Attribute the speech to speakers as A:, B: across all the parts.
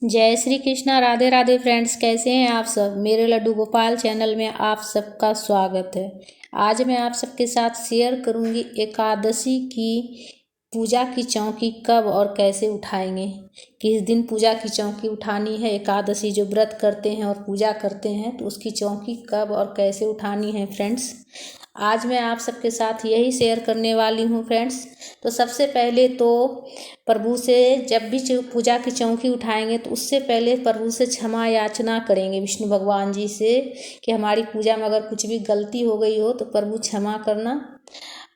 A: जय श्री कृष्णा। राधे राधे फ्रेंड्स, कैसे हैं आप सब। मेरे लड्डू गोपाल चैनल में आप सबका स्वागत है। आज मैं आप सबके साथ शेयर करूंगी एकादशी की पूजा की चौकी कब और कैसे उठाएंगे। किस दिन पूजा की चौकी उठानी है। एकादशी जो व्रत करते हैं और पूजा करते हैं तो उसकी चौकी कब और कैसे उठानी है फ्रेंड्स। आज मैं आप सबके साथ यही शेयर करने वाली हूँ फ्रेंड्स। तो सबसे पहले तो प्रभु से जब भी पूजा की चौकी उठाएंगे तो उससे पहले प्रभु से क्षमा याचना करेंगे, विष्णु भगवान जी से, कि हमारी पूजा में अगर कुछ भी गलती हो गई हो तो प्रभु क्षमा करना।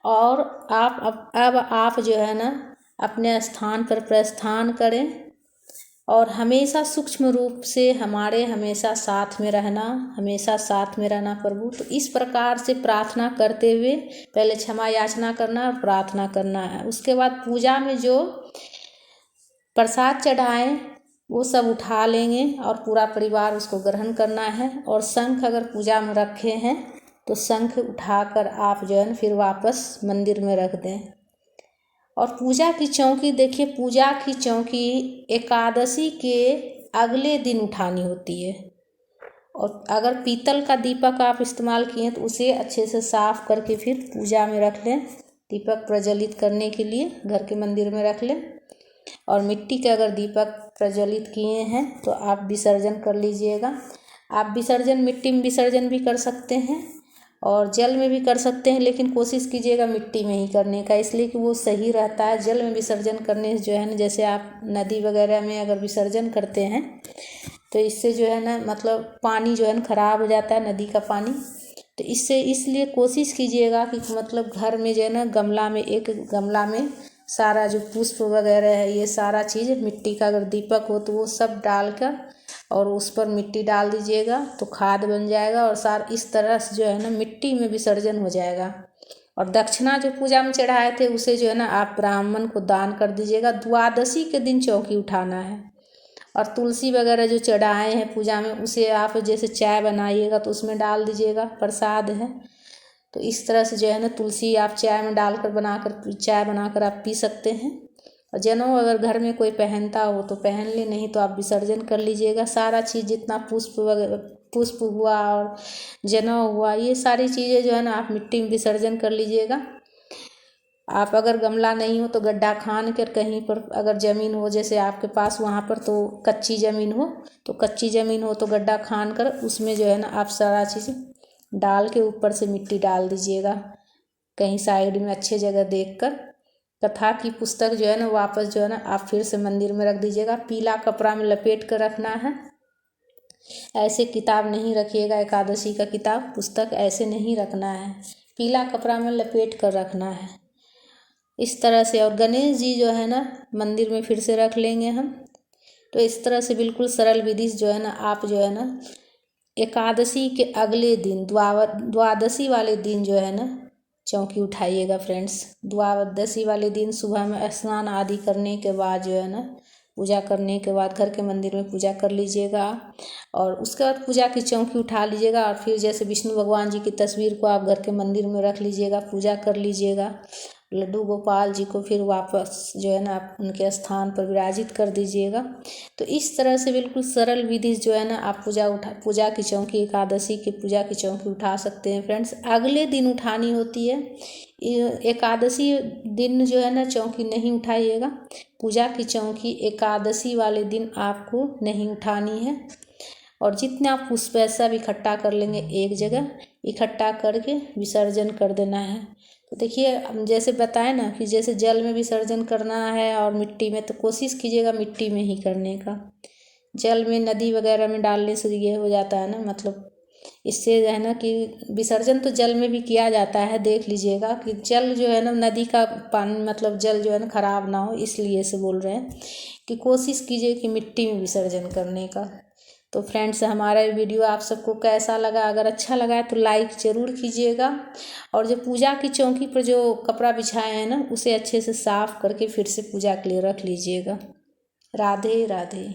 A: और आप अब आप जो है ना अपने स्थान पर प्रस्थान करें और हमेशा सूक्ष्म रूप से हमारे हमेशा साथ में रहना प्रभु। तो इस प्रकार से प्रार्थना करते हुए पहले क्षमा याचना करना और प्रार्थना करना है। उसके बाद पूजा में जो प्रसाद चढ़ाएं वो सब उठा लेंगे और पूरा परिवार उसको ग्रहण करना है। और शंख अगर पूजा में रखे हैं तो शंख उठाकर आप जो है फिर वापस मंदिर में रख दें। और पूजा की चौकी देखिए, पूजा की चौकी एकादशी के अगले दिन उठानी होती है। और अगर पीतल का दीपक आप इस्तेमाल किए तो उसे अच्छे से साफ करके फिर पूजा में रख लें, दीपक प्रज्वलित करने के लिए घर के मंदिर में रख लें। और मिट्टी के अगर दीपक प्रज्वलित किए हैं तो आप विसर्जन कर लीजिएगा। आप विसर्जन मिट्टी में विसर्जन भी कर सकते हैं और जल में भी कर सकते हैं, लेकिन कोशिश कीजिएगा मिट्टी में ही करने का, इसलिए कि वो सही रहता है। जल में विसर्जन करने से जो है ना, जैसे आप नदी वगैरह में अगर विसर्जन करते हैं तो इससे जो है ना मतलब पानी जो है ना ख़राब हो जाता है, नदी का पानी। तो इसलिए कोशिश कीजिएगा कि मतलब घर में जो है ना एक गमला में सारा जो पुष्प वगैरह है, ये सारा चीज़ मिट्टी का अगर दीपक हो तो वो सब डालकर और उस पर मिट्टी डाल दीजिएगा तो खाद बन जाएगा। और इस तरह से जो है ना मिट्टी में विसर्जन हो जाएगा। और दक्षिणा जो पूजा में चढ़ाए थे उसे जो है ना आप ब्राह्मण को दान कर दीजिएगा। द्वादशी के दिन चौकी उठाना है। और तुलसी वगैरह जो चढ़ाए हैं पूजा में उसे आप जैसे चाय बनाइएगा तो उसमें डाल दीजिएगा, प्रसाद है। तो इस तरह से जो है ना तुलसी आप चाय में डालकर चाय बनाकर आप पी सकते हैं। और जनेऊ अगर घर में कोई पहनता हो तो पहन ले, नहीं तो आप विसर्जन कर लीजिएगा। सारा चीज़ जितना पुष्प हुआ और जनेऊ हुआ, ये सारी चीज़ें जो है ना आप मिट्टी में विसर्जन कर लीजिएगा। आप अगर गमला नहीं हो तो गड्ढा खान कर कहीं पर अगर ज़मीन हो जैसे आपके पास वहाँ पर, तो कच्ची ज़मीन हो तो गड्ढा खान कर उसमें जो है ना आप सारा चीज़ डाल के ऊपर से मिट्टी डाल दीजिएगा कहीं साइड में अच्छे जगह देखकर। कथा की पुस्तक जो है ना वापस जो है ना आप फिर से मंदिर में रख दीजिएगा। पीला कपड़ा में लपेट कर रखना है, ऐसे किताब नहीं रखिएगा। एकादशी का किताब पुस्तक ऐसे नहीं रखना है, पीला कपड़ा में लपेट कर रखना है इस तरह से। और गणेश जी जो है ना मंदिर में फिर से रख लेंगे हम। तो इस तरह से बिल्कुल सरल विधि जो है ना आप जो है ना एकादशी के अगले दिन द्वादशी वाले दिन जो है ना चौकी उठाइएगा फ्रेंड्स। द्वादशी वाले दिन सुबह में स्नान आदि करने के बाद जो है ना पूजा करने के बाद घर के मंदिर में पूजा कर लीजिएगा। और उसके बाद पूजा की चौकी उठा लीजिएगा। और फिर जैसे विष्णु भगवान जी की तस्वीर को आप घर के मंदिर में रख लीजिएगा, पूजा कर लीजिएगा। लड्डू गोपाल जी को फिर वापस जो है ना आप उनके स्थान पर विराजित कर दीजिएगा। तो इस तरह से बिल्कुल सरल विधि जो है ना आप पूजा की चौकी एकादशी की पूजा की चौकी उठा सकते हैं फ्रेंड्स। अगले दिन उठानी होती है। एकादशी दिन जो है ना चौकी नहीं उठाइएगा। पूजा की चौकी एकादशी वाले दिन आपको नहीं उठानी है। और जितना आप पुष्प सब इकट्ठा कर लेंगे एक जगह, इकट्ठा करके विसर्जन कर देना है। तो देखिए जैसे बताए ना कि जैसे जल में विसर्जन करना है और मिट्टी में, तो कोशिश कीजिएगा मिट्टी में ही करने का। जल में नदी वगैरह में डालने से ये हो जाता है ना, मतलब इससे जो है ना कि विसर्जन तो जल में भी किया जाता है, देख लीजिएगा कि जल जो है ना नदी का पानी मतलब जल जो है ना ख़राब ना हो, इसलिए से बोल रहे हैं कि कोशिश कीजिए कि मिट्टी में विसर्जन करने का। तो फ्रेंड्स हमारा वीडियो आप सबको कैसा लगा, अगर अच्छा लगा है तो लाइक ज़रूर कीजिएगा। और जो पूजा की चौकी पर जो कपड़ा बिछाए हैं ना उसे अच्छे से साफ़ करके फिर से पूजा के लिए रख लीजिएगा। राधे राधे।